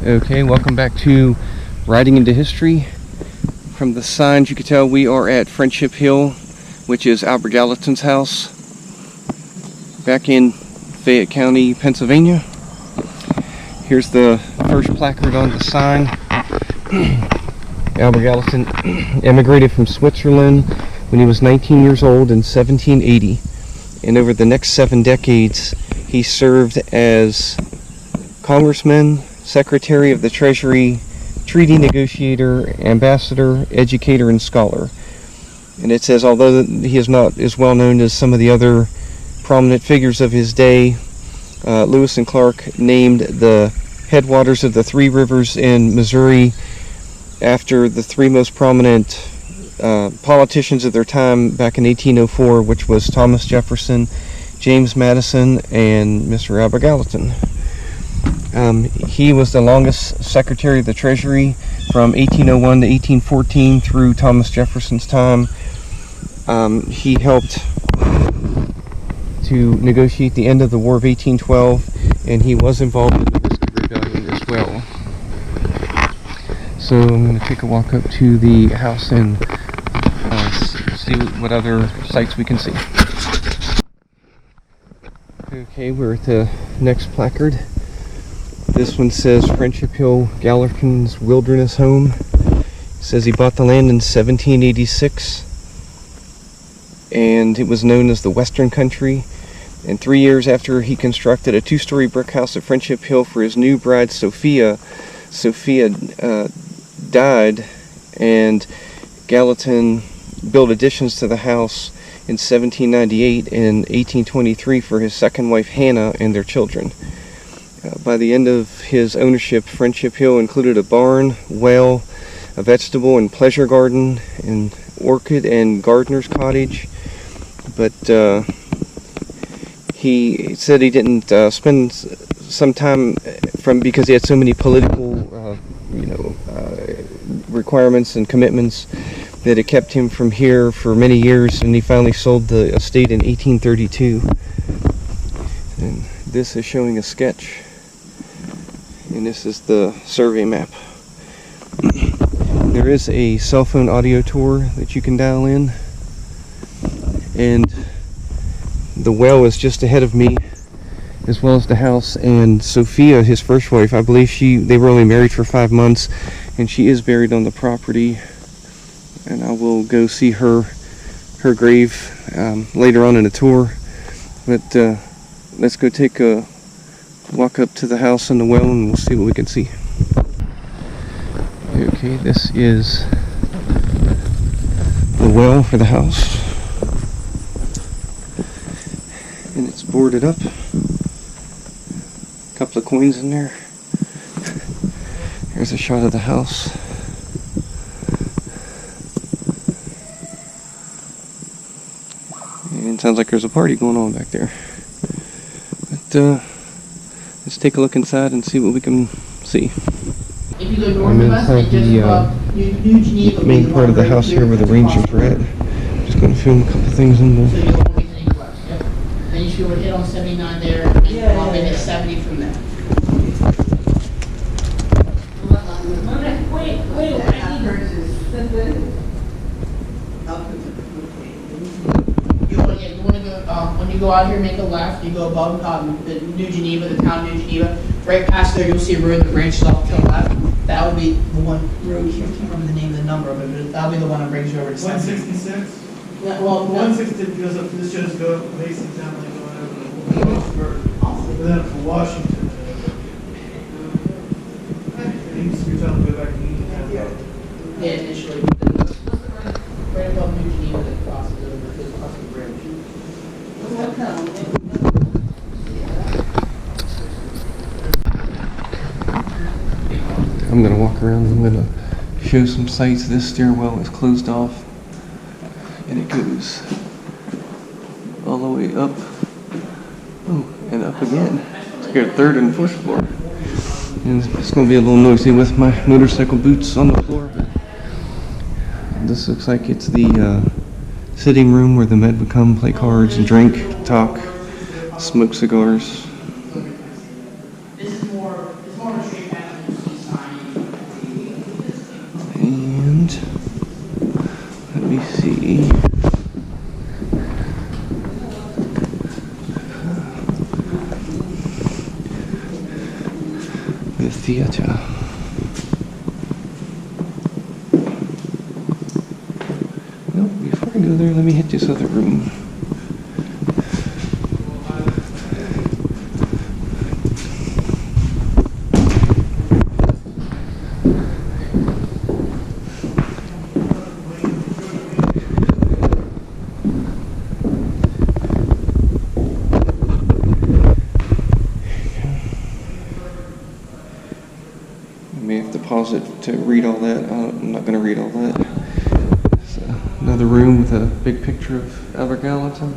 Okay, welcome back to Riding into History. From the signs you can tell we are at Friendship Hill, which is Albert Gallatin's house, back in Fayette County, Pennsylvania. Here's the first placard on the sign. Albert Gallatin emigrated from Switzerland when he was 19 years old in 1780, and over the next 7 decades he served as congressman, secretary of the Treasury, treaty negotiator, ambassador, educator, and scholar. And it says, although he is not as well known as some of the other prominent figures of his day, Lewis and Clark named the headwaters of the 3 rivers in Missouri after the 3 most prominent politicians of their time back in 1804, which was Thomas Jefferson, James Madison, and Mr. Albert Gallatin. He was the longest Secretary of the Treasury from 1801 to 1814 through Thomas Jefferson's time. He helped to negotiate the end of the War of 1812, and he was involved in the Whiskey Rebellion as well. So I'm going to take a walk up to the house and see what other sights we can see. Okay, we're at the next placard. This one says Friendship Hill, Gallatin's Wilderness Home. It says he bought the land in 1786, and it was known as the Western Country. And 3 years after he constructed a 2-story brick house at Friendship Hill for his new bride Sophia, died, and Gallatin built additions to the house in 1798 and 1823 for his second wife Hannah and their children. By the end of his ownership, Friendship Hill included a barn, well, a vegetable and pleasure garden, an orchid and gardener's cottage. But he said he didn't spend some time because he had so many political, requirements and commitments that it kept him from here for many years, and he finally sold the estate in 1832. And this is showing a sketch. And this is the survey map. There is a cell phone audio tour that you can dial in, and the well is just ahead of me, as well as the house. And Sophia, his first wife, I believe they were only married for 5 months, and she is buried on the property. And I will go see her grave later on in the tour. But let's go take a walk up to the house and the well, and we'll see what we can see. Okay, this is the well for the house, and it's boarded up. A couple of coins in there. Here's a shot of the house. And it sounds like there's a party going on back there. But let's take a look inside and see what we can see. If you go north I'm of us, inside the main part of the house here where the rangers are at. Just going to film a couple things in So the... you won't get any left. Yep. Then you should hit on 79 there, and you pop in at 70 from there. Wait, you want to go, when you go out here, make a left, you go above the New Geneva, the town of New Geneva. Right past there, you'll see a road that branches off to the left. That would be the one road here. I can't remember the name of the number of it, but that'll be the one that brings you over to 166? Yeah, well, 160 goes up, this shows go Mason Town, like going over to then up to Washington. And you just tell them to go back to Uniontown. yeah, initially. Right above New Geneva that crosses over, goes across the bridge. I'm going to walk around and I'm going to show some sights. This stairwell is closed off, and it goes all the way up, and up again. It's got a 3rd and 4th floor. And it's going to be a little noisy with my motorcycle boots on the floor. This looks like it's the sitting room where the men would come, play cards, and drink, talk, smoke cigars. This is more of a straight pattern. And let me see. The theater. No, before I go there, let me hit this other room. May have to pause it to read all that. I'm not going to read all that. It's another room with a big picture of Albert Gallatin.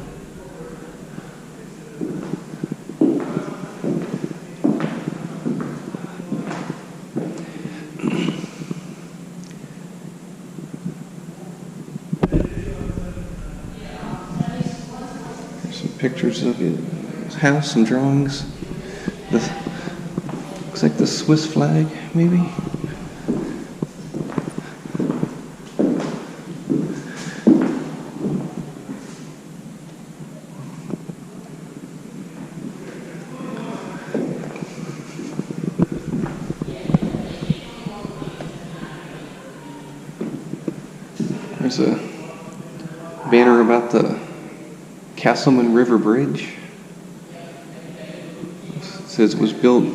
There's some pictures of his house, some drawings. Looks like the Swiss flag, maybe. There's a banner about the Castleman River Bridge. It says it was built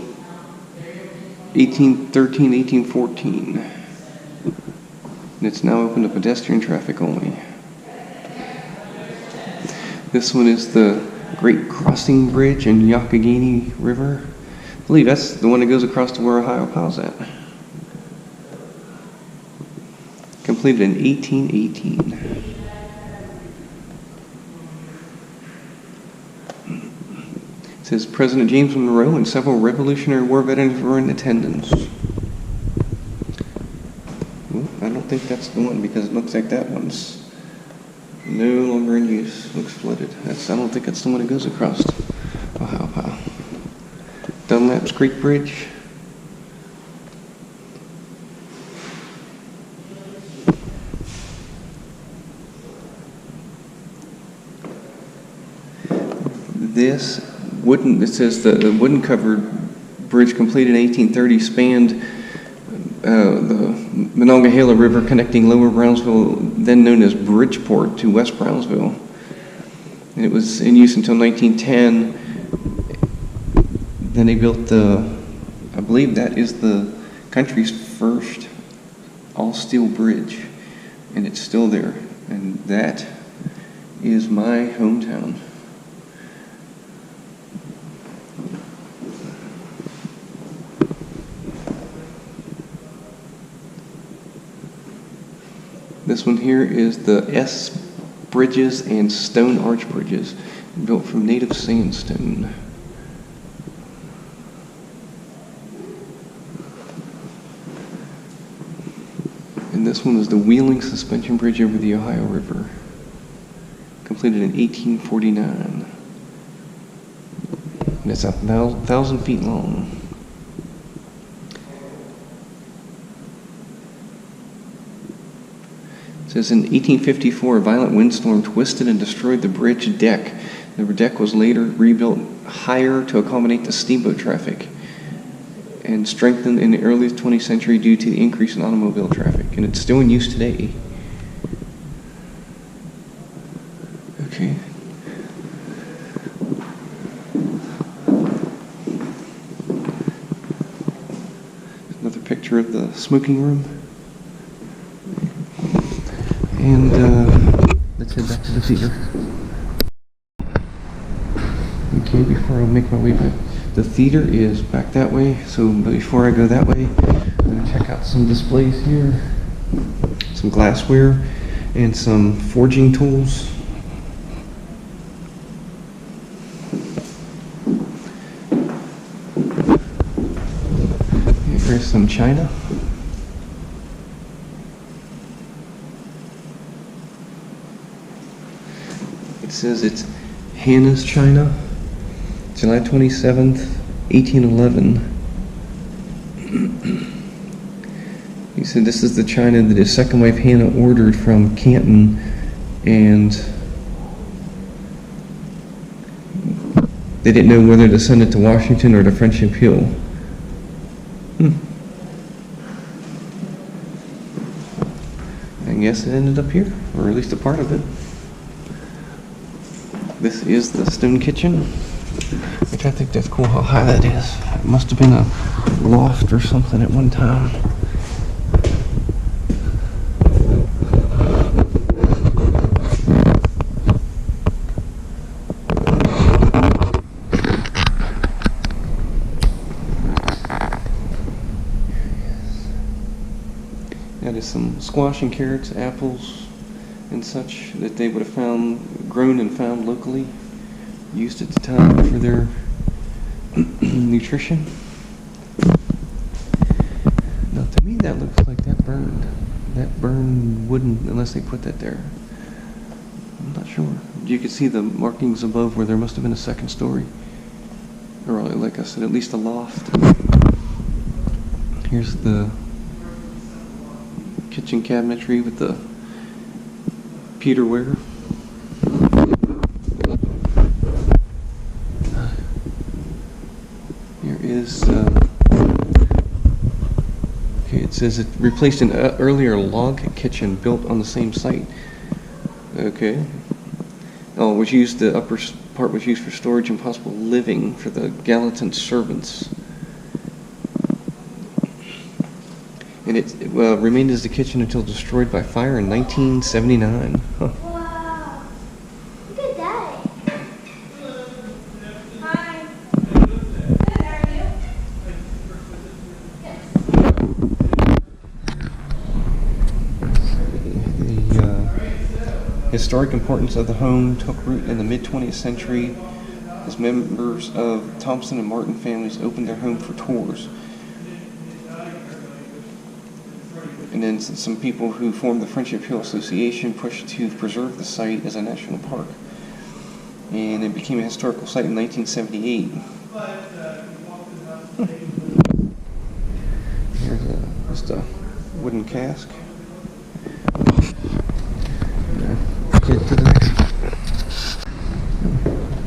1813, 1814. And it's now open to pedestrian traffic only. This one is the Great Crossing Bridge in Youghiogheny River. I believe that's the one that goes across to where Ohio Powell's at. Completed in 1818. It says President James Monroe and several Revolutionary War veterans were in attendance. Well, I don't think that's the one because it looks like that one's no longer in use. Looks flooded. I don't think that's the one that goes across Ohio Powell. Dunlap's Creek Bridge. This wooden, it says the wooden covered bridge completed in 1830 spanned the Monongahela River connecting Lower Brownsville, then known as Bridgeport, to West Brownsville. And it was in use until 1910. Then they built I believe that is the country's first all-steel bridge, and it's still there. And that is my hometown. This one here is the S bridges and stone arch bridges, built from native sandstone. And this one is the Wheeling Suspension Bridge over the Ohio River, completed in 1849. And it's 1,000 feet long. It says in 1854, a violent windstorm twisted and destroyed the bridge deck. The deck was later rebuilt higher to accommodate the steamboat traffic and strengthened in the early 20th century due to the increase in automobile traffic. And it's still in use today. Okay. Another picture of the smoking room. And let's head back to the theater. Okay, before I make my way back, the theater is back that way. So before I go that way, I'm going to check out some displays here, some glassware, and some forging tools. Here's some china. It says it's Hannah's China, July 27th, 1811. He said this is the china that his second wife Hannah ordered from Canton, and they didn't know whether to send it to Washington or to Friendship Hill. I guess it ended up here, or at least a part of it. This is the stone kitchen, which I think that's cool how high that is. It must have been a loft or something at one time. That is some squash and carrots, apples, and such that they would have found, grown and found locally, used at the time for their nutrition. Now to me that looks like that burned wooden, unless they put that there. I'm not sure. You could see the markings above where there must have been a second story. Or like I said, at least a loft. Here's the kitchen cabinetry with the peterware. Here is, okay, it says it replaced an earlier log kitchen built on the same site. Okay. Oh, the upper part was used for storage and possible living for the Gallatin servants. And it remained as the kitchen until destroyed by fire in 1979. Huh. Wow. Look at that. Hi. Good, how are you? The historic importance of the home took root in the mid-20th century as members of Thompson and Martin families opened their home for tours. And then some people who formed the Friendship Hill Association pushed to preserve the site as a national park. And it became a historical site in 1978. Here's just a wooden cask. Get to the next one.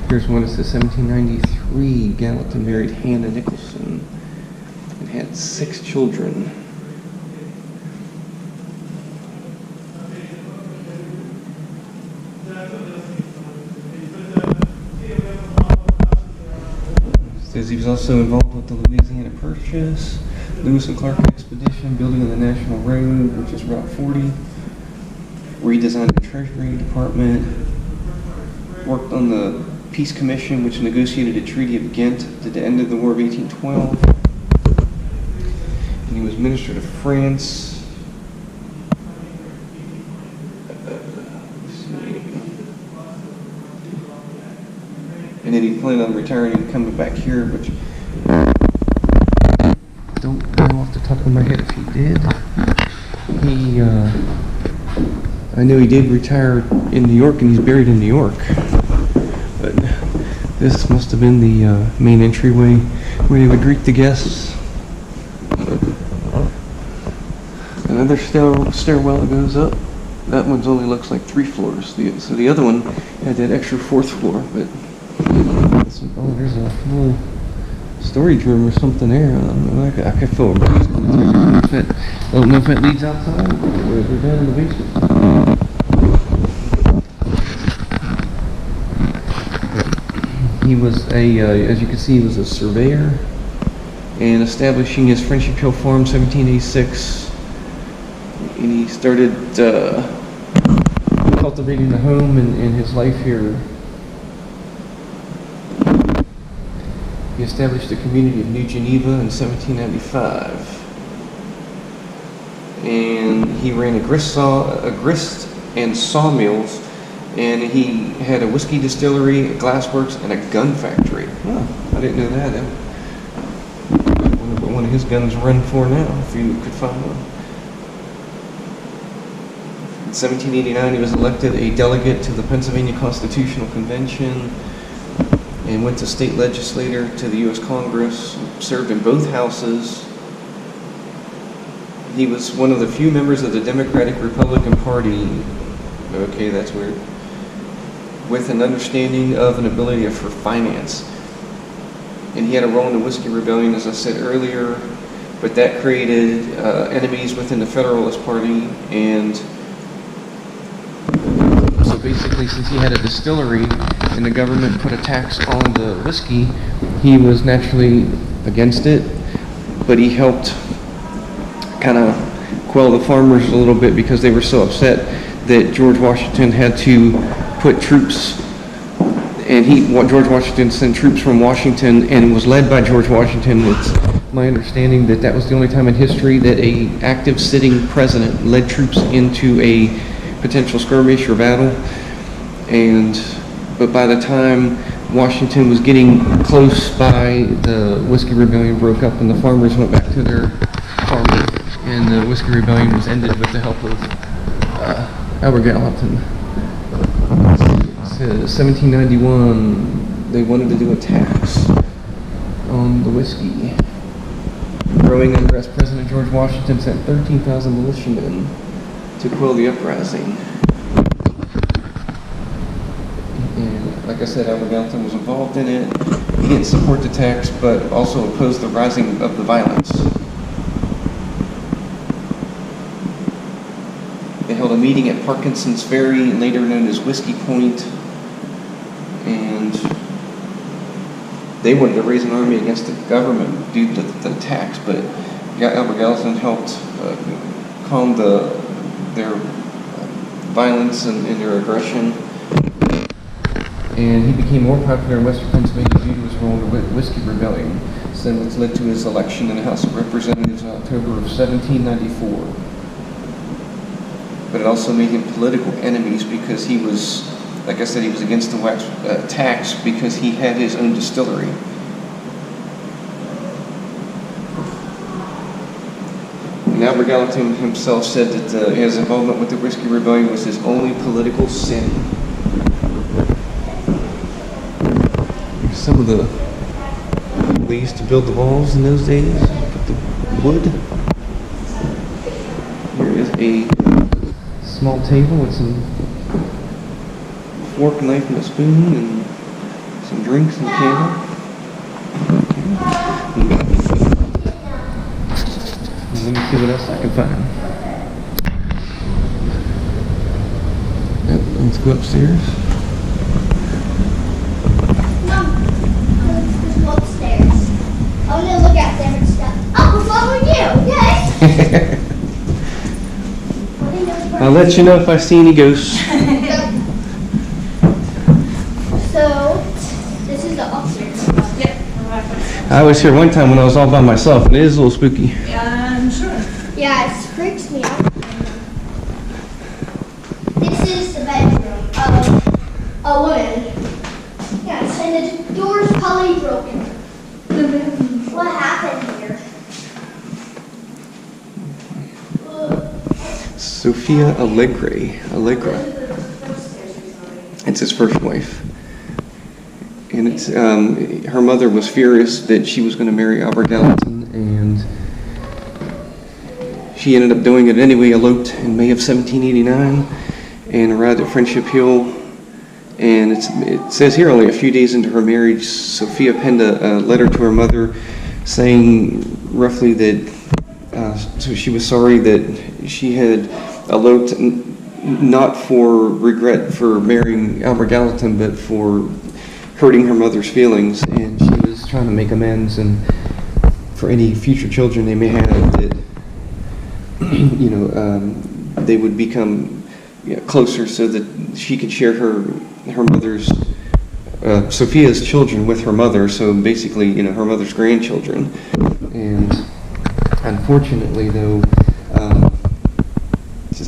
Here's one that says 1793. Gallatin married Hannah Nicholson and had 6 children. Says he was also involved with the Louisiana Purchase, Lewis and Clark expedition, building of the National Road, which is Route 40, redesigned the Treasury Department, worked on the Peace Commission, which negotiated a Treaty of Ghent at the end of the War of 1812, and he was Minister to France. And then he planned on retiring and coming back here, which I don't know off the top of my head if he did. I know he did retire in New York, and he's buried in New York. But this must have been the main entryway where he would greet the guests. Another stairwell that goes up. That one's only looks like 3 floors. So the other one had that extra 4th floor, but. Oh, there's a little storage room or something there. I don't know. I could feel a breeze coming through. I don't know if that leads outside or we're down in the basement. He was as you can see, he was a surveyor, and establishing his Friendship Hill Farm 1786, and he started cultivating the home and his life here. He established the community of New Geneva in 1795, and he ran a grist and sawmills, and he had a whiskey distillery, a glassworks, and a gun factory. Oh, I didn't know that. I wonder what one of his guns run for now, if you could find one. In 1789, he was elected a delegate to the Pennsylvania Constitutional Convention, and went to state legislator to the U.S. Congress, served in both houses. He was one of the few members of the Democratic Republican Party, okay, that's weird, with an understanding of an ability for finance. And he had a role in the Whiskey Rebellion, as I said earlier, but that created enemies within the Federalist Party. And so basically, since he had a distillery and the government put a tax on the whiskey, he was naturally against it, but he helped kind of quell the farmers a little bit because they were so upset that George Washington had to put troops, and George Washington sent troops from Washington, and was led by George Washington. It's my understanding that that was the only time in history that a active sitting president led troops into a potential skirmish or battle. But by the time Washington was getting close by, the Whiskey Rebellion broke up and the farmers went back to their farming, and the Whiskey Rebellion was ended with the help of Albert Gallatin. 1791, they wanted to do a tax on the whiskey. Growing unrest, President George Washington sent 13,000 militiamen to quell the uprising. And like I said, Albert Gallatin was involved in it. He didn't support the tax, but also opposed the rising of the violence. They held a meeting at Parkinson's Ferry, later known as Whiskey Point, and they wanted to raise an army against the government due to the tax, but Albert Gallatin helped calm their violence and their aggression. And he became more popular in Western Pennsylvania due to his role in the Whiskey Rebellion, which led to his election in the House of Representatives in October of 1794. But it also made him political enemies because he was, like I said, he was against the wax tax because he had his own distillery. And Albert Gallatin himself said that his involvement with the Whiskey Rebellion was his only political sin. Here's some of the, they used to build the walls in those days, put the wood. Here is a small table with some fork, knife, and a spoon, and some drinks and a candle. Let me see what else I can find. Yep, let's go upstairs. Mom, let's go upstairs. I want to look at different stuff. Oh, we're following you, okay? I'll let you know if I see any ghosts. So, this is the upstairs. Yep. I was here one time when I was all by myself, and it is a little spooky. I'm sure. Yeah, it freaks me out. This is the bedroom of a woman. Yes, and the door's probably broken. What happened here? Sophia Allegra. It's his first wife. And it's her mother was furious that she was going to marry Albert Gallatin, and she ended up doing it anyway, eloped in May of 1789 and arrived at Friendship Hill. And it says here only a few days into her marriage, Sophia penned a letter to her mother saying roughly that so she was sorry that she had eloped, not for regret for marrying Albert Gallatin, but for hurting her mother's feelings, and she was trying to make amends and for any future children they may have, that they would become closer, so that she could share her mother's Sophia's children with her mother. So basically, her mother's grandchildren. And unfortunately, though,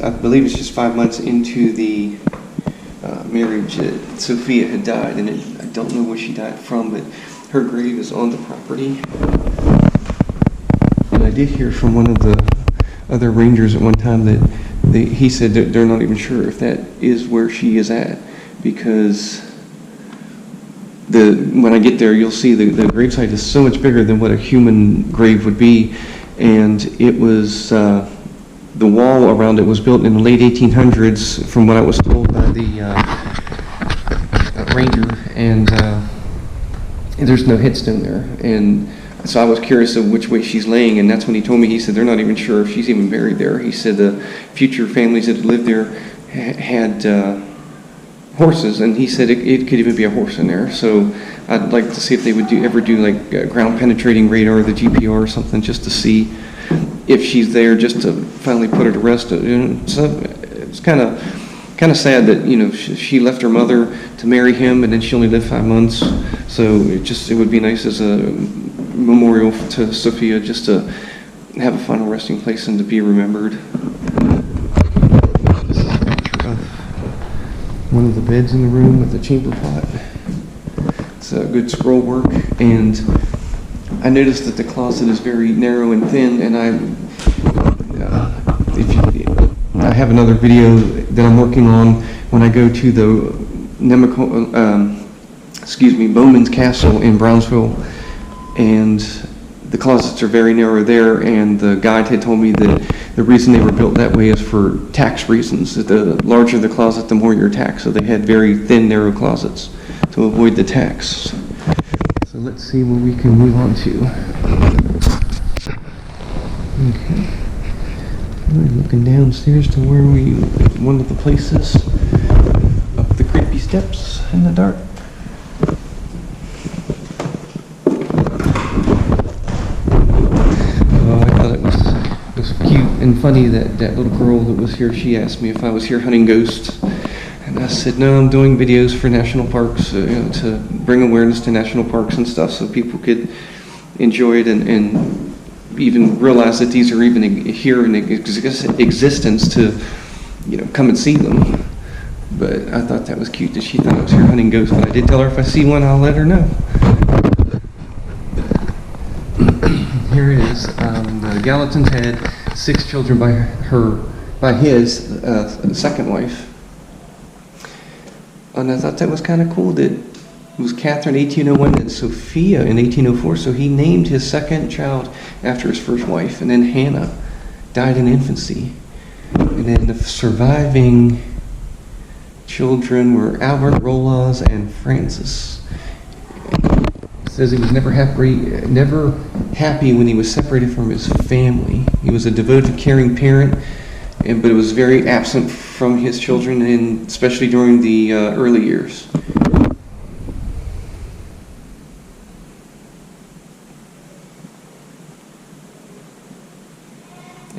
I believe it's just 5 months into the marriage that Sophia had died, and I don't know where she died from, but her grave is on the property. And I did hear from one of the other rangers at one time that he said that they're not even sure if that is where she is at, because when I get there, you'll see the gravesite is so much bigger than what a human grave would be, and it was the wall around it was built in the late 1800s, from what I was told by the ranger, and there's no headstone there. And so I was curious of which way she's laying, and that's when he told me, he said they're not even sure if she's even buried there. He said the future families that lived there had horses, and he said it could even be a horse in there. So I'd like to see if they would ever do like ground penetrating radar, the GPR or something, just to see if she's there, just to finally put her to rest. So it's kind of sad that, you know, she left her mother to marry him, and then she only lived 5 months. So it would be nice as a memorial to Sophia, just to have a final resting place and to be remembered. This is a picture of one of the beds in the room with the chamber pot. It's good scroll work, and I noticed that the closet is very narrow and thin, and I have another video that I'm working on when I go to the Bowman's Castle in Brownsville, and the closets are very narrow there, and the guide had told me that the reason they were built that way is for tax reasons, that the larger the closet, the more you're taxed, so they had very thin, narrow closets to avoid the tax. So let's see what we can move on to. Okay. We're looking downstairs to where one of the places, up the creepy steps in the dark. Oh, I thought it was cute and funny that little girl that was here, she asked me if I was here hunting ghosts. And I said, no, I'm doing videos for national parks, to bring awareness to national parks and stuff, so people could enjoy it and even realize that these are even here in existence, to, you know, come and see them. But I thought that was cute that she thought I was here hunting ghosts. But I did tell her if I see one, I'll let her know. Here it is. The Gallatons had 6 children by his second wife. And I thought that was kind of cool that it was Catherine 1801 and Sophia in 1804. So he named his second child after his first wife. And then Hannah died in infancy. And then the surviving children were Albert, Rolas, and Francis. It says he was never happy when he was separated from his family. He was a devoted, caring parent, but it was very absent from his children, and especially during the early years.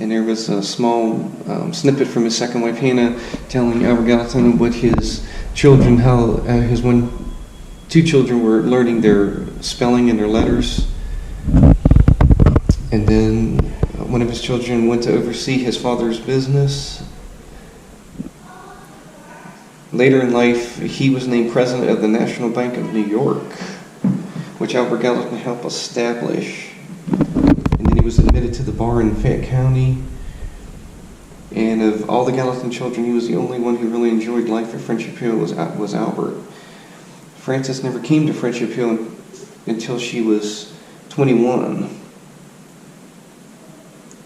And there was a small snippet from his second wife, Hannah, telling Albert Gallatin what his children, how his 2 children were learning their spelling and their letters. And then one of his children went to oversee his father's business. Later in life, he was named president of the National Bank of New York, which Albert Gallatin helped establish. And then he was admitted to the bar in Fayette County. And of all the Gallatin children, he was the only one who really enjoyed life at Friendship Hill was Albert. Frances never came to Friendship Hill until she was 21.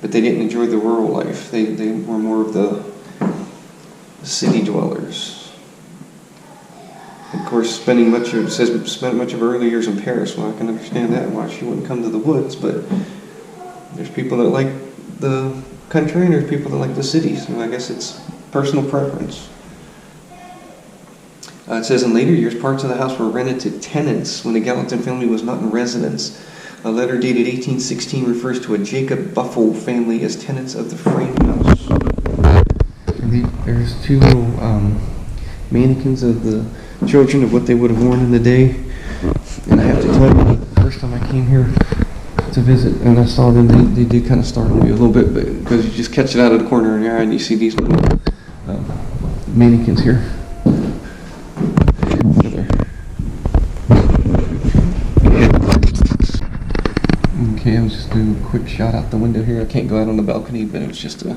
But they didn't enjoy the rural life. They were more of the city dwellers. Of course, spent much of her early years in Paris. Well, I can understand that, why she wouldn't come to the woods. But there's people that like the country, and there's people that like the cities. And I guess it's personal preference. It says in later years, parts of the house were rented to tenants when the Gallatin family was not in residence. A letter dated 1816 refers to a Jacob Buffle family as tenants of the frame house. There's 2 little mannequins of the children of what they would have worn in the day. And I have to tell you, the first time I came here to visit and I saw them, they did kind of startle me a little bit, because you just catch it out of the corner of your eye and you see these little mannequins here. Okay, I was just doing a quick shot out the window here. I can't go out on the balcony, but it was just a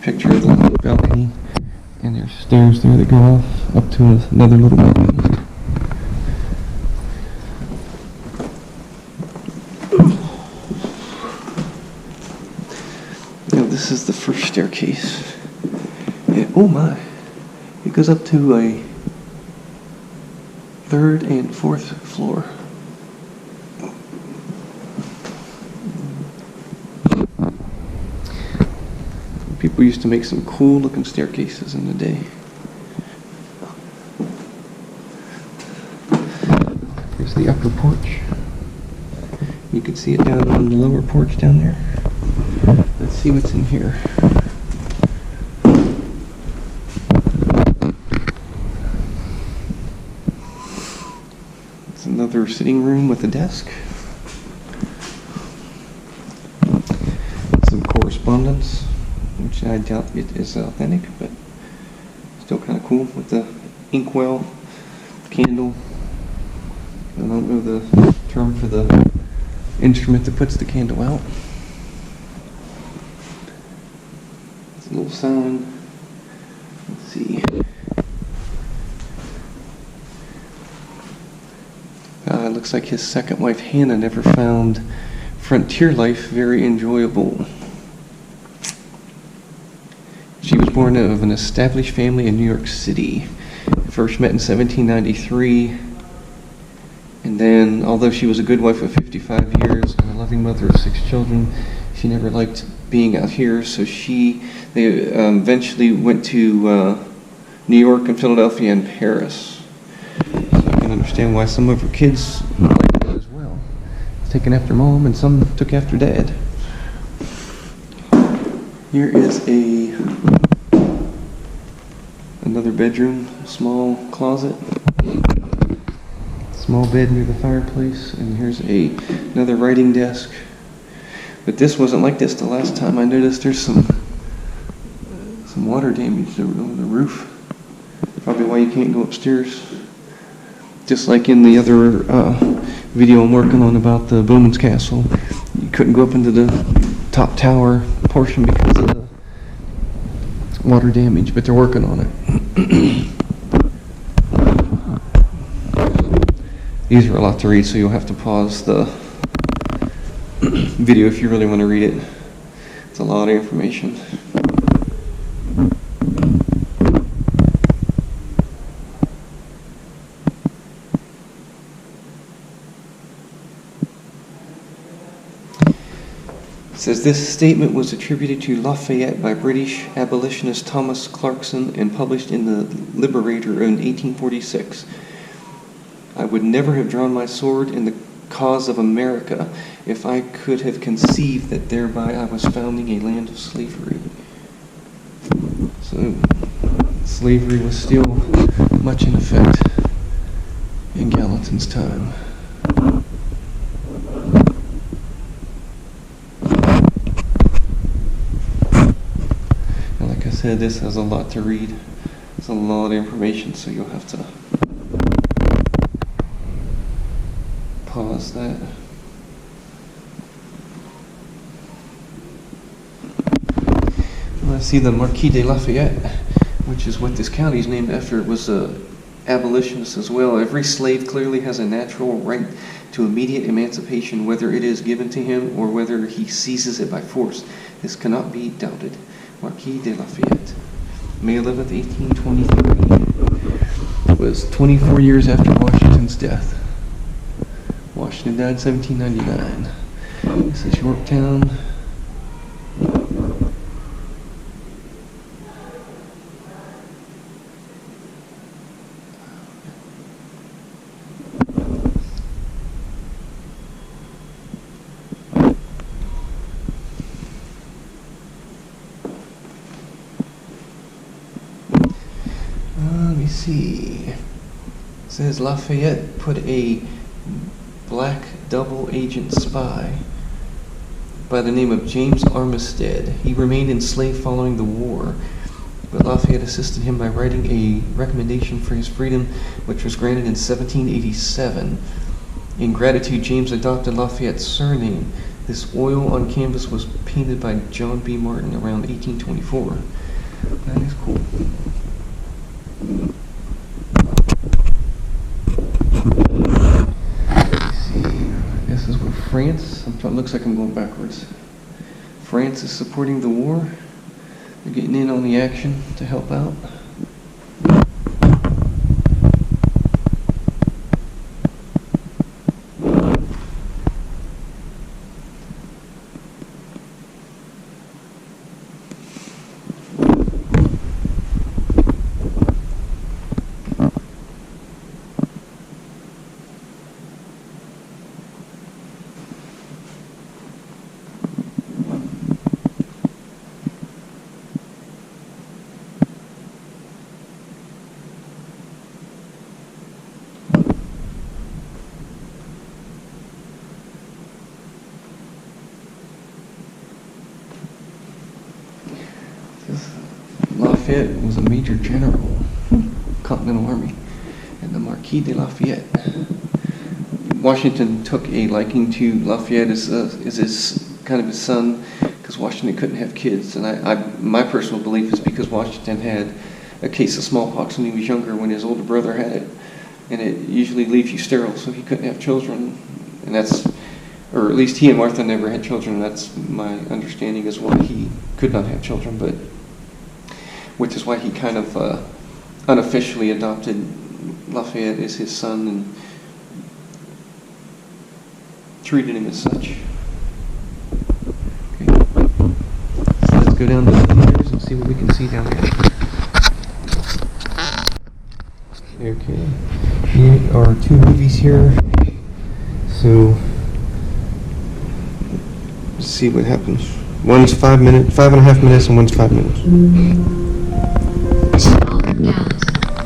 picture of the little balcony. And there's stairs there that go off up to another little balcony. this is the first staircase. And, oh my, it goes up to a 3rd and 4th floor. People used to make some cool looking staircases in the day. Here's the upper porch. You can see it down on the lower porch down there. Let's see what's in here. It's another sitting room with a desk. Some correspondence, which I doubt it is authentic, but still kind of cool with the inkwell, candle. I don't know the term for the instrument that puts the candle out. It's a little sign. Let's see. It looks like his second wife, Hannah, never found frontier life very enjoyable. She was born of an established family in New York City. First met in 1793. And then, although she was a good wife of 55 years and a loving mother of 6 children, she never liked being out here, so they eventually went to New York and Philadelphia and Paris. So I can understand why some of her kids liked it as well. Taken after mom, and some took after dad. Here is another bedroom, small closet. Small bed near the fireplace, and here's another writing desk. But this wasn't like this the last time. I noticed there's some water damage over the roof. Probably why you can't go upstairs. Just like in the other video I'm working on about the Bowman's Castle, you couldn't go up into the top tower portion because of the water damage, but they're working on it. These are a lot to read, so you'll have to pause the video if you really want to read it. It's a lot of information. It says this statement was attributed to Lafayette by British abolitionist Thomas Clarkson and published in the Liberator in 1846. I would never have drawn my sword in the cause of America if I could have conceived that thereby I was founding a land of slavery. So, slavery was still much in effect in Gallatin's time. And like I said, this has a lot to read. It's a lot of information, so you'll have to pause that. I see the Marquis de Lafayette, which is what this county is named after. It was a abolitionist as well. Every slave clearly has a natural right to immediate emancipation, whether it is given to him or whether he seizes it by force. This cannot be doubted. Marquis de Lafayette, May 11th, 1823. It was 24 years after Washington's death. Washington died in 1799. This is Yorktown. Let me see. It says Lafayette put a black double agent spy by the name of James Armistead. He remained enslaved following the war, but Lafayette assisted him by writing a recommendation for his freedom, which was granted in 1787. In gratitude, James adopted Lafayette's surname. This oil on canvas was painted by John B. Martin around 1824. That is cool. France, it looks like I'm going backwards. France is supporting the war. They're getting in on the action to help out. Lafayette was a major general, Continental Army, and the Marquis de Lafayette. Washington took a liking to Lafayette as his kind of his son, because Washington couldn't have kids, and my personal belief is because Washington had a case of smallpox when he was younger, when his older brother had it, and it usually leaves you sterile, so he couldn't have children, and that's, or at least he and Martha never had children. That's my understanding is why he could not have children, but which is why he kind of unofficially adopted Lafayette as his son and treated him as such. Okay. So let's go down to the theaters and see what we can see down there. Okay, here are 2 movies here. So let's see what happens. One's 5 minutes, 5.5 minutes, and one's 5 minutes. Gallatin,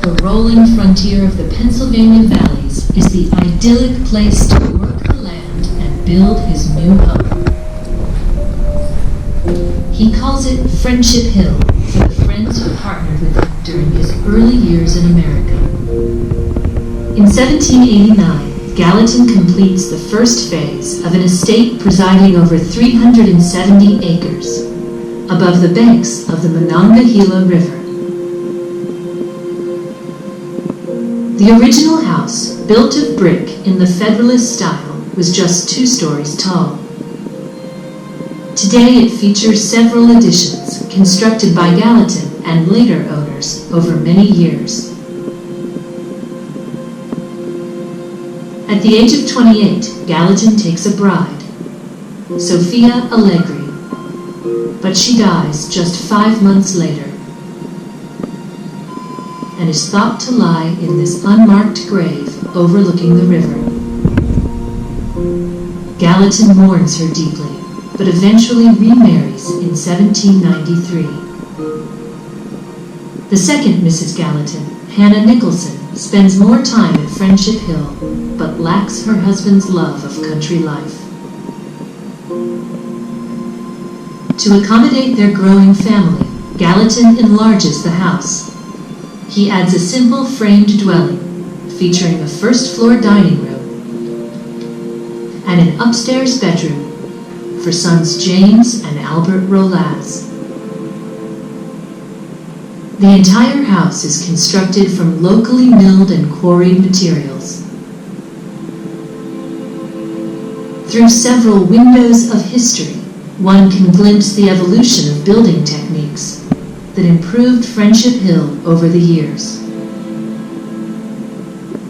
the rolling frontier of the Pennsylvania valleys, is the idyllic place to work the land and build his new home. He calls it Friendship Hill for the friends who partnered with him during his early years in America. In 1789, Gallatin completes the first phase of an estate presiding over 370 acres above the banks of the Monongahela River. The original house, built of brick in the Federalist style, was just 2 stories tall. Today it features several additions constructed by Gallatin and later owners over many years. At the age of 28, Gallatin takes a bride, Sophia Allegri, but she dies just 5 months later and is thought to lie in this unmarked grave overlooking the river. Gallatin mourns her deeply, but eventually remarries in 1793. The second Mrs. Gallatin, Hannah Nicholson, spends more time at Friendship Hill, but lacks her husband's love of country life. To accommodate their growing family, Gallatin enlarges the house. He adds a simple framed dwelling, featuring a first-floor dining room and an upstairs bedroom for sons James and Albert Rolaz. The entire house is constructed from locally milled and quarried materials. Through several windows of history, one can glimpse the evolution of building techniques that improved Friendship Hill over the years.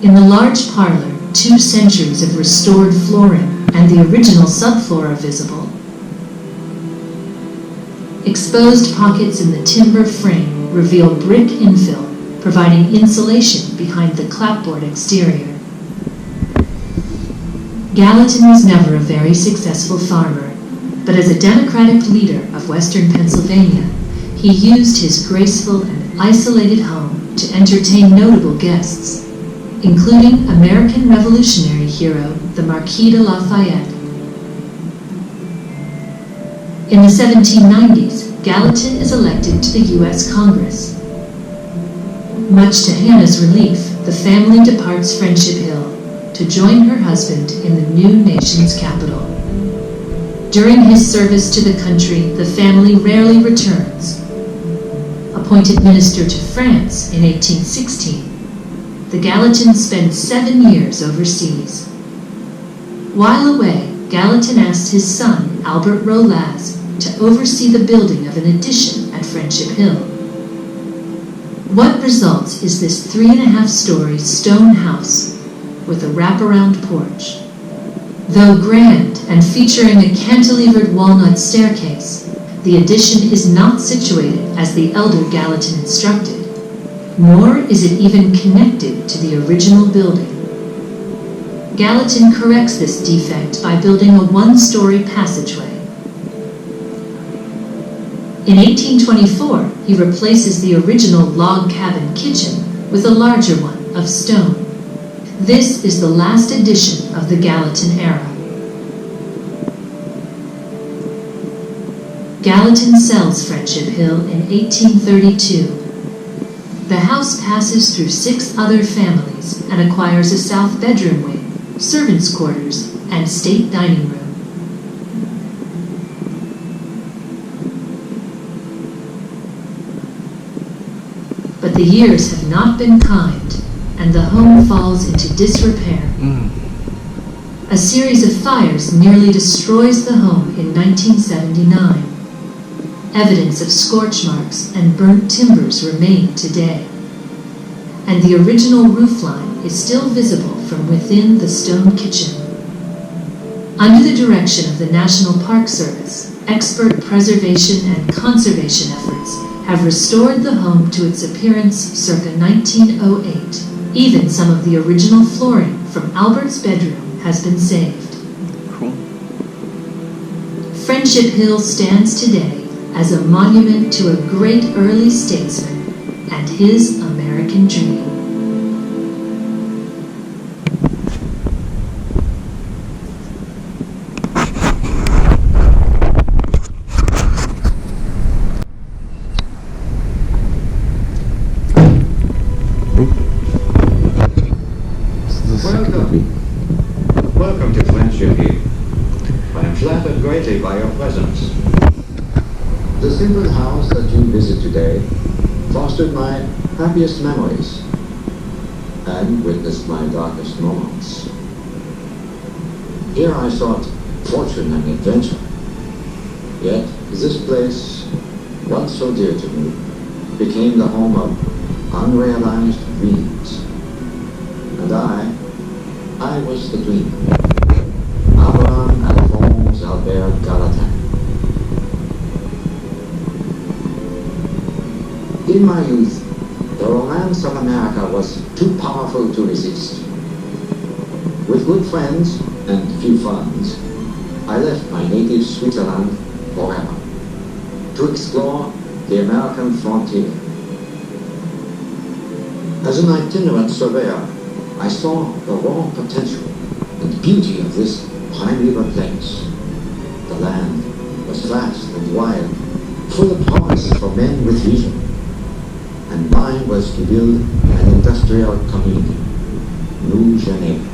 In the large parlor, 2 centuries of restored flooring and the original subfloor are visible. Exposed pockets in the timber frame reveal brick infill, providing insulation behind the clapboard exterior. Gallatin was never a very successful farmer, but as a Democratic leader of Western Pennsylvania, he used his graceful and isolated home to entertain notable guests, including American Revolutionary hero the Marquis de Lafayette. In the 1790s, Gallatin is elected to the U.S. Congress. Much to Hannah's relief, the family departs Friendship Hill to join her husband in the new nation's capital. During his service to the country, the family rarely returns. Appointed minister to France in 1816, the Gallatins spent 7 years overseas. While away, Gallatin asked his son, Albert Rolaz, to oversee the building of an addition at Friendship Hill. What results is this 3.5-story stone house with a wraparound porch. Though grand and featuring a cantilevered walnut staircase, the addition is not situated as the elder Gallatin instructed, nor is it even connected to the original building. Gallatin corrects this defect by building a 1-story passageway. In 1824, he replaces the original log cabin kitchen with a larger one of stone. This is the last addition of the Gallatin era. Gallatin sells Friendship Hill in 1832. The house passes through 6 other families and acquires a south bedroom wing, servants' quarters, and state dining room. But the years have not been kind, and the home falls into disrepair. A series of fires nearly destroys the home in 1979. Evidence of scorch marks and burnt timbers remain today. And the original roofline is still visible from within the stone kitchen. Under the direction of the National Park Service, expert preservation and conservation efforts have restored the home to its appearance circa 1908. Even some of the original flooring from Albert's bedroom has been saved. Cool. Friendship Hill stands today as a monument to a great early statesman and his American dream. Welcome to Friendship Hill. I am flattered greatly by your presence. The simple house that you visit today fostered my happiest memories and witnessed my darkest moments. Here I sought fortune and adventure. Yet this place, once so dear to me, became the home of unrealized dreams. And I was the dreamer. Abraham Alphonse Albert Gallatin. In my youth, the romance of America was too powerful to resist. With good friends and few funds, I left my native Switzerland forever to explore the American frontier. As an itinerant surveyor, I saw the raw potential and beauty of this primeval place. The land was vast and wide, full of promise for men with vision. And mine was to build an industrial community, New Geneva.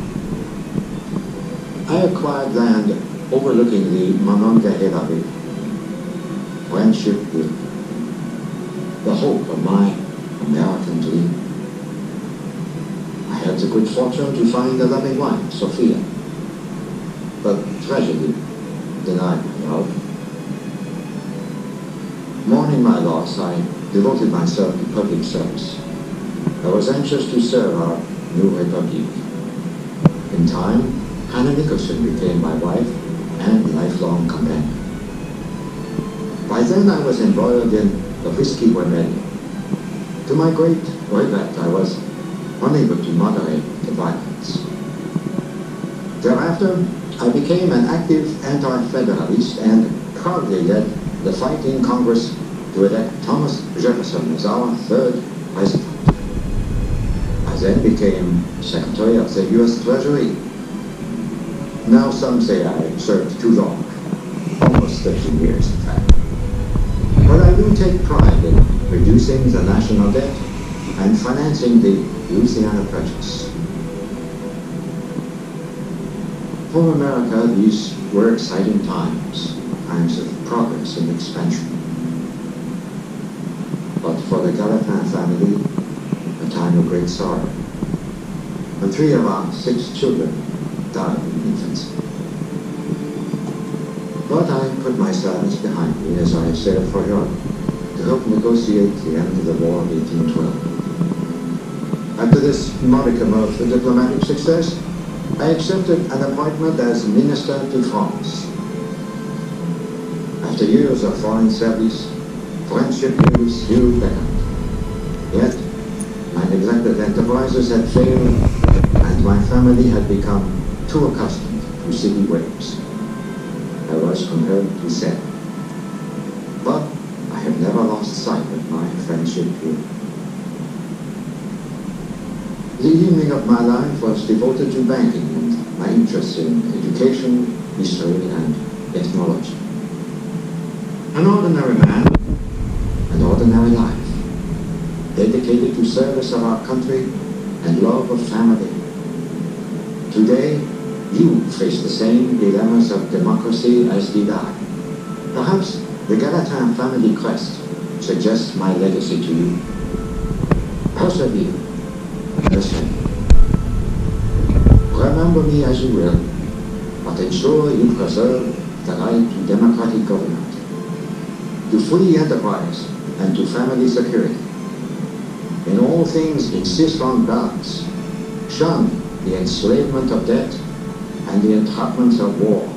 I acquired land overlooking the Monongahela River. Friendship Hill, the hope of my American dream. I had the good fortune to find a loving wife, Sophia, but tragedy denied my love. Mourning my loss, I devoted myself to public service. I was anxious to serve our new republic. In time, Hannah Nicholson became my wife and lifelong companion. By then I was embroiled in the Whiskey Rebellion. To my great regret, I was unable to moderate the violence. Thereafter, I became an active anti-federalist and proudly led the fight in Congress to elect Thomas Jefferson as our third president. I then became Secretary of the U.S. Treasury. Now some say I served too long, almost 13 years in fact. But I do take pride in reducing the national debt and financing the Louisiana Purchase. For America, these were exciting times of progress and expansion. But for the Gallatin family, a time of great sorrow. And 3 of our 6 children died in infancy. But I put my sadness behind me as I sailed for Europe to help negotiate the end of the War of 1812. After this modicum of diplomatic success, I accepted an appointment as Minister to France. After years of foreign service, friendship news still beckoned. Yet, my neglected enterprises had failed, and my family had become too accustomed to city ways. I was compelled to sell. But I have never lost sight of my friendship here. The evening of my life was devoted to banking and my interests in education, history, and ethnology. An ordinary man, an ordinary life, dedicated to service of our country and love of family. Today, you face the same dilemmas of democracy as did I. Perhaps the Gallatin family crest suggests my legacy to you. Persevere. Listen. Remember me as you will, but ensure you preserve the right to democratic government, to free enterprise, and to family security. In all things, insist on balance. Shun the enslavement of debt and the entrapments of war.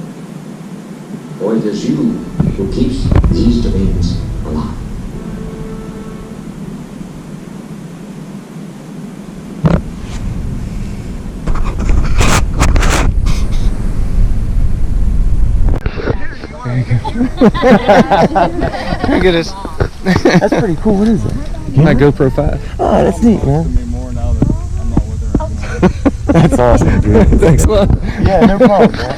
For it is you who keeps these dreams alive. Look at this. That's pretty cool. What is it? My GoPro 5. Oh, that's neat, man. Me more now that I'm not with her. That's awesome, dude. Thanks a lot. Yeah, no problem, man.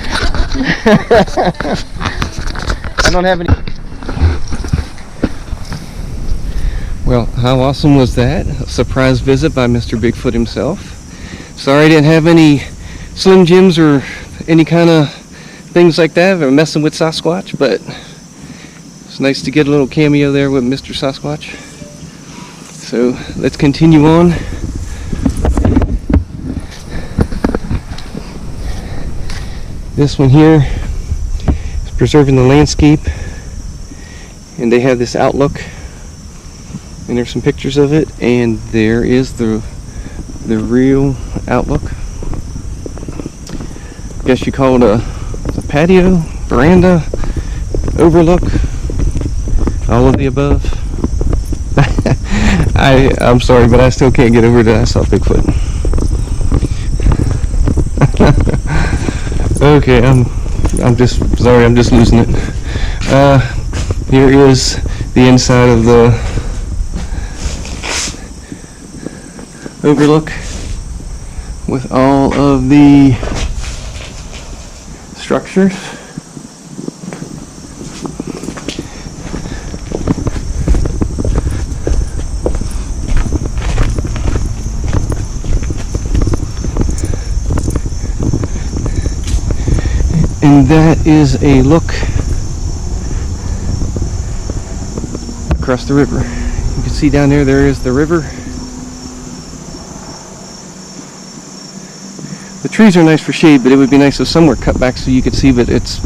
I don't have any. Well, how awesome was that? A surprise visit by Mr. Bigfoot himself. Sorry I didn't have any Slim Jims or any kind of things like that. I'm messing with Sasquatch, but it's nice to get a little cameo there with Mr. Sasquatch. So let's continue on. This one here is preserving the landscape, and they have this outlook, and there's some pictures of it, and there is the real outlook. I guess you call it a patio, veranda, overlook, all of the above. I'm sorry, but I still can't get over that I saw Bigfoot. Okay, I'm just sorry, I'm just losing it. Here is the inside of the overlook with all of the structures. And that is a look across the river. You can see down there, there is the river. The trees are nice for shade, but it would be nice if some were cut back so you could see, but it's,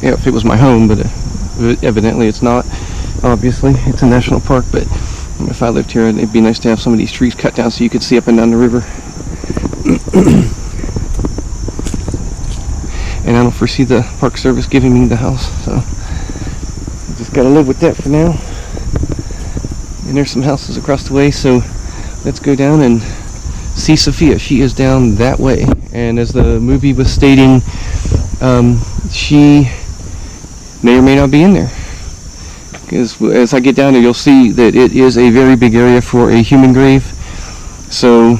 you know, if it was my home, but evidently it's not. Obviously, it's a national park, but if I lived here, it'd be nice to have some of these trees cut down so you could see up and down the river. And I don't foresee the Park Service giving me the house, so I just gotta live with that for now. And there's some houses across the way, so let's go down and see Sophia. She is down that way, and as the movie was stating, she may or may not be in there. Because as I get down there, you'll see that it is a very big area for a human grave. So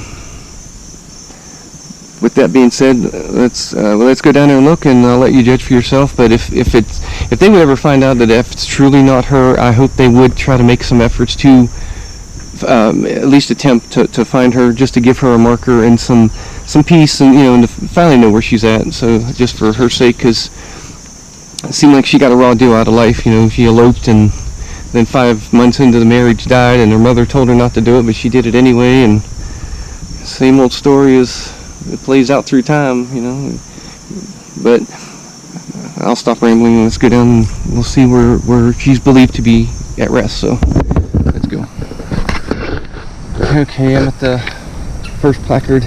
with that being said, let's go down there and look, and I'll let you judge for yourself. But if they would ever find out that if it's truly not her, I hope they would try to make some efforts to at least attempt to find her, just to give her a marker and some peace, and and to finally know where she's at. So just for her sake, because it seemed like she got a raw deal out of life. She eloped, and then 5 months into the marriage died, and her mother told her not to do it, but she did it anyway. And same old story as it plays out through time, But I'll stop rambling and let's go down and we'll see where she's believed to be at rest. So let's go. Okay, I'm at the first placard.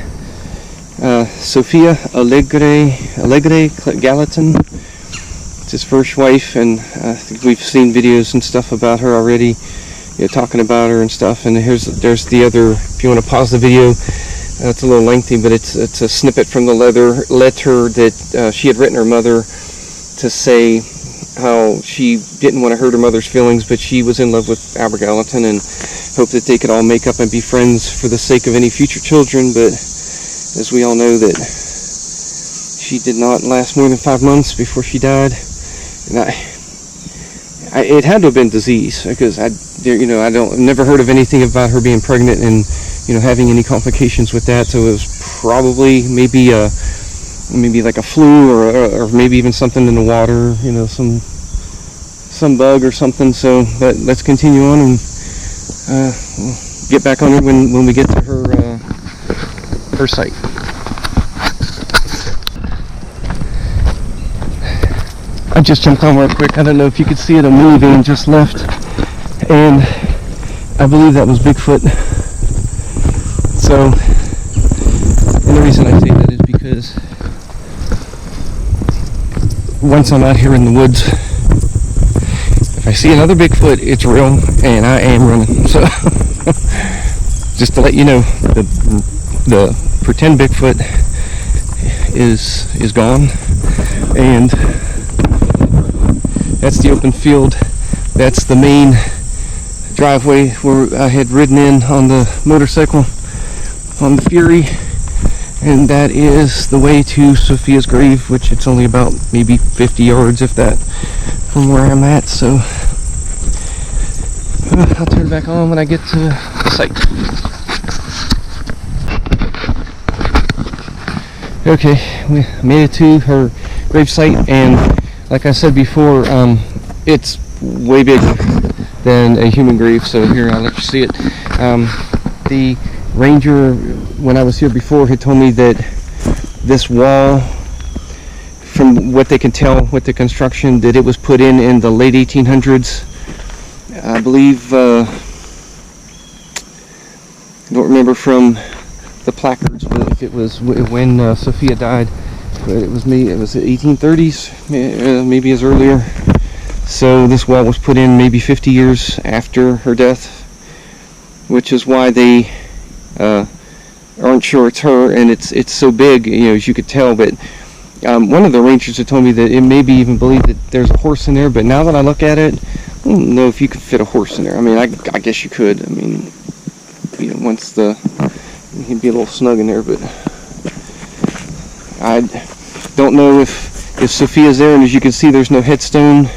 Sophia Alegre Gallatin. It's his first wife, and I think we've seen videos and stuff about her already, talking about her and stuff. And there's the other. If you want to pause the video, it's a little lengthy, but it's a snippet from the letter that she had written her mother to say how she didn't want to hurt her mother's feelings, but she was in love with Albert Gallatin and hoped that they could all make up and be friends for the sake of any future children. But as we all know, that she did not last more than 5 months before she died. And it had to have been disease, because never heard of anything about her being pregnant and having any complications with that. So it was probably maybe like a flu or maybe even something in the water, some bug or something. So let's continue on and we'll get back on her when we get to her site. I just jumped on real quick. I don't know if you could see it. A minivan just left, and I believe that was Bigfoot. So, and the reason I say that is because once I'm out here in the woods, if I see another Bigfoot, it's real, and I am running. So, just to let you know, the pretend Bigfoot is gone, and that's the open field. That's the main driveway where I had ridden in on the motorcycle on the Fury, and that is the way to Sophia's grave, which it's only about maybe 50 yards, if that, from where I'm at. So I'll turn it back on when I get to the site. Okay, we made it to her grave site, and like I said before, it's way bigger than a human grave. So here, I'll let you see it. The ranger, when I was here before, had told me that this wall, from what they can tell with the construction, that it was put in the late 1800s. I believe, I don't remember from the placards, but if it was when Sophia died. But it was the 1830s, maybe as earlier. So this wall was put in maybe 50 years after her death, which is why they aren't sure it's her, and it's so big, as you could tell. But one of the rangers had told me that it may be even believed that there's a horse in there. But now that I look at it, I don't know if you could fit a horse in there. I mean, I guess you could. I mean, once he'd be a little snug in there, but I don't know if Sophia's there, and as you can see, there's no headstone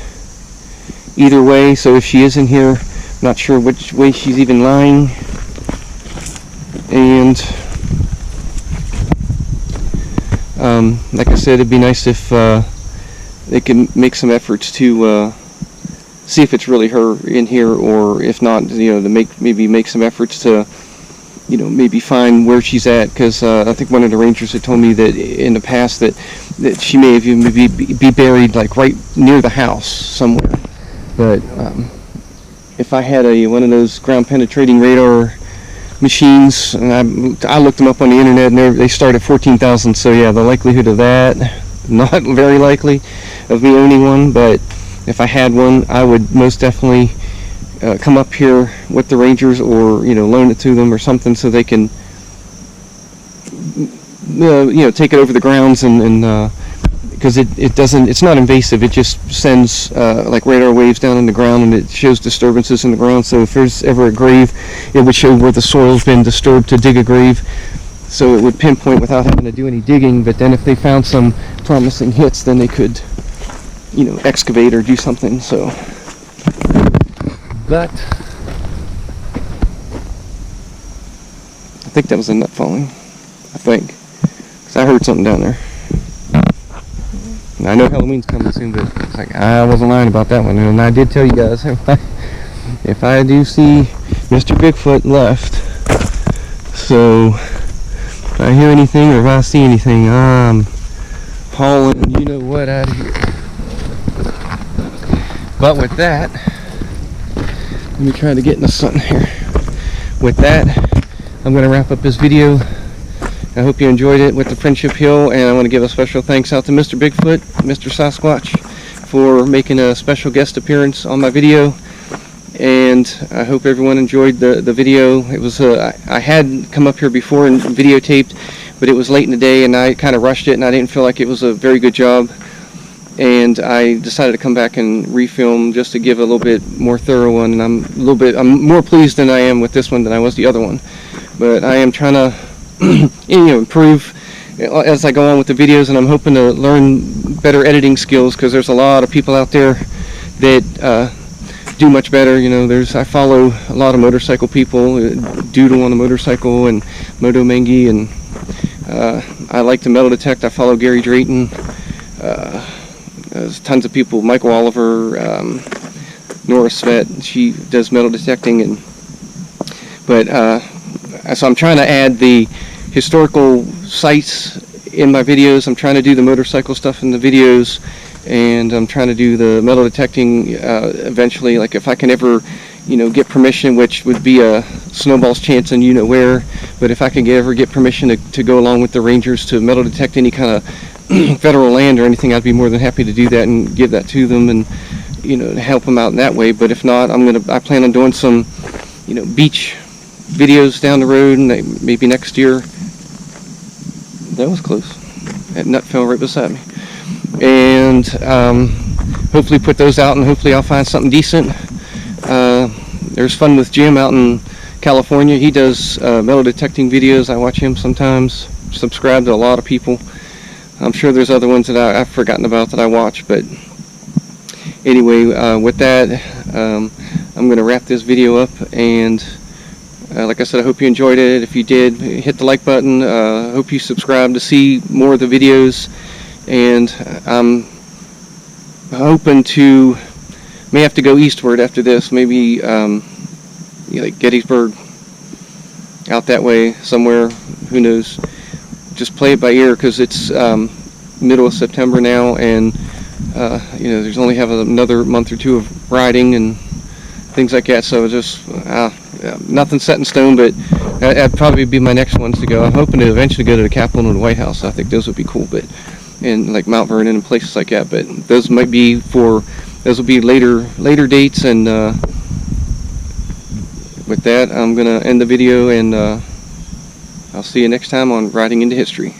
either way. So if she is in here, I'm not sure which way she's even lying. And like I said, it'd be nice if they could make some efforts to see if it's really her in here, or if not, to make some efforts to maybe find where she's at, because I think one of the rangers had told me that in the past that she may have even be buried like right near the house somewhere. But if I had one of those ground penetrating radar machines, and I looked them up on the internet, and they start at 14,000. So yeah, the likelihood of that, not very likely, of me owning one. But if I had one, I would most definitely come up here with the rangers, or loan it to them or something, so they can take it over the grounds, and because it's not invasive. It just sends like radar waves down in the ground, and it shows disturbances in the ground. So if there's ever a grave, it would show where the soil's been disturbed to dig a grave, so it would pinpoint without having to do any digging. But then if they found some promising hits, then they could excavate or do something. So but I think that was a nut falling. I think, because I heard something down there. And I know Halloween's coming soon, but it's like, I wasn't lying about that one. And I did tell you guys, if I do see Mr. Bigfoot left, so if I hear anything or if I see anything, I'm hauling, out of here. But with that, let me try to get in the sun here. With that, I'm going to wrap up this video. I hope you enjoyed it with the Friendship Hill, and I want to give a special thanks out to Mr. Bigfoot, Mr. Sasquatch, for making a special guest appearance on my video. And I hope everyone enjoyed the video. It was I had come up here before and videotaped, but it was late in the day and I kind of rushed it and I didn't feel like it was a very good job. And I decided to come back and refilm just to give a little bit more thorough one. And I'm more pleased than I am with this one than I was the other one. But I am trying to improve as I go on with the videos, and I'm hoping to learn better editing skills, because there's a lot of people out there that do much better. I follow a lot of motorcycle people, Doodle on a motorcycle and Moto Mengi, and I like to metal detect. I follow Gary Drayton. There's tons of people, Michael Oliver, Nora Svet, she does metal detecting, so I'm trying to add the historical sites in my videos. I'm trying to do the motorcycle stuff in the videos, and I'm trying to do the metal detecting eventually, like if I can ever get permission, which would be a snowball's chance and where, but if I can ever get permission to go along with the rangers to metal detect any kind of federal land or anything, I'd be more than happy to do that and give that to them, and to help them out in that way. But if not, I plan on doing some beach videos down the road, and maybe next year. That was close. That nut fell right beside me. And hopefully put those out, and hopefully I'll find something decent. There's Fun with Jim out in California. He does metal detecting videos. I watch him sometimes. Subscribe to a lot of people. I'm sure there's other ones that I've forgotten about that I watch, but anyway, with that, I'm going to wrap this video up, and like I said, I hope you enjoyed it. If you did, hit the like button. Hope you subscribe to see more of the videos, and I'm hoping to may have to go eastward after this, maybe like Gettysburg, out that way somewhere, who knows. Just play it by ear, because it's middle of September now, and there's only have another month or two of riding and things like that, so just nothing set in stone, but that'd probably be my next ones to go. I'm hoping to eventually go to the Capitol and the White House. I think those would be cool, and like Mount Vernon and places like that, but those will be later dates. And with that, I'm gonna end the video, and I'll see you next time on Riding into History.